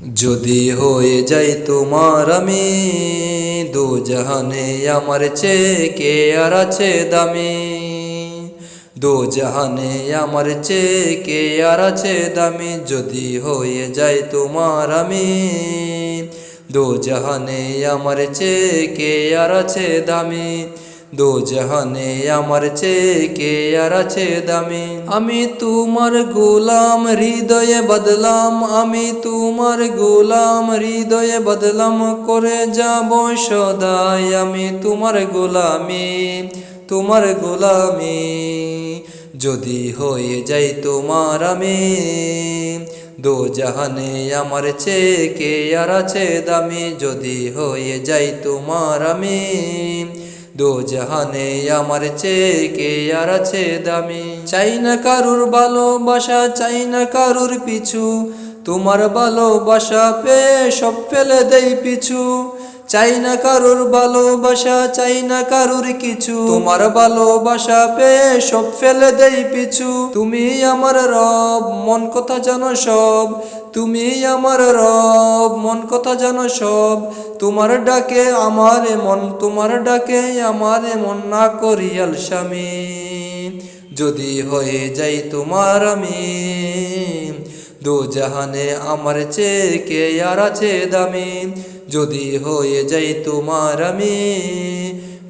যদি হয়ে যাই তোমার আমি, দু জাহানে আমার চেয়ে কে আর আছে দামি। দু জাহানে আমার চেয়ে কে আর আছে দামি। যদি হয়ে যাই তোমার আমি, দু জাহানে আমার চেয়ে কে আর আছে দামি। দু জাহানে আমার চেয়ে কে আর আছে দামি। আমি তোমার গোলাম হৃদয়ে বদলাম, আমি তোমার গোলাম হৃদয়ে বদলাম, করে যাব সদাই আমি তোমার গোলামি, তোমার গোলামি। যদি হয়ে যাই তোমার আমি, দু জাহানে আমার চেয়ে কে আর আছে দামি। যদি হয়ে যাই তোমার আমি, দু জাহানে আমার চেয়ে কে আর আছে দামি। চাই না কারুর ভালোবাসা, চাই না কারুর পিছু, তোমার ভালোবাসা পেয়ে সব ফেলে দেই পিছু। চাই না কারুর ভালোবাসা, চাই না কারুর কিছু, তোমার ভালোবাসা পেয়ে সব ফেলে দেই পিছু। তুমি আমার রব, মন কথা জানো সব, তুমি আমার রব, মন কথা জানো সব। তোমার ডাকে আমার মন, তোমার ডাকে আমার মন, না করি আলসামি। যদি হয়ে যাই তোমার আমি, দু জাহানে আমার চেয়ে কে আর আছে দামি। যদি হয়ে যাই তোমার আমি,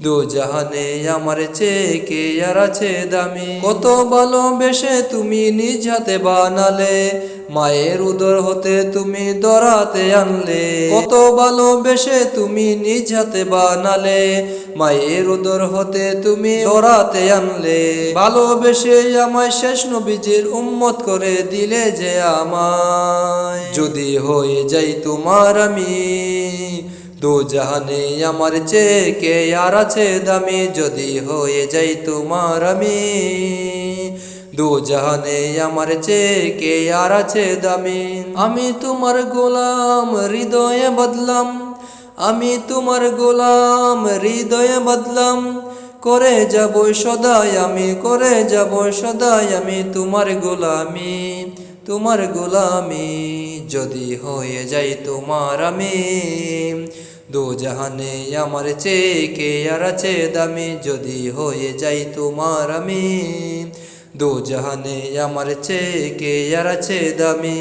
দু জাহানে আমার চেয়ে কে আর আছে দামি। কত ভালোবেসে তুমি নিজ হাতে বানালে, মায়ের উদর হতে তুমি দরাতে আনলে। কত ভালোবেসে তুমি নিজ হাতে বানালে, মায়ের উদর হতে তুমি দরাতে আনলে। ভালোবেসে আমায় শেষ নবীজির উম্মত করে দিলে যে আমায়। যদি হয়ে যাই তোমার আমি, দু জাহানে আমার চেয়ে কে আর আছে দামি। যদি হয়ে যাই তোমার আমি, দু জাহানে আমার চেয়ে কে আর আছে দামি। আমি তোমার গোলাম হৃদয়ে বদলাম, আমি তোমার গোলাম হৃদয়ে বদলাম, করে যাব সদাই আমি, করে যাব সদাই আমি তোমার গোলামি, তোমার গোলামি। যদি হয়ে যাই তোমার আমি, দু জাহানে আমার চেয়ে কে আর আছে দামি। যদি হয়ে যাই তোমার আমি, দু জাহানে আমার চেয়ে কে আর আছে দামি।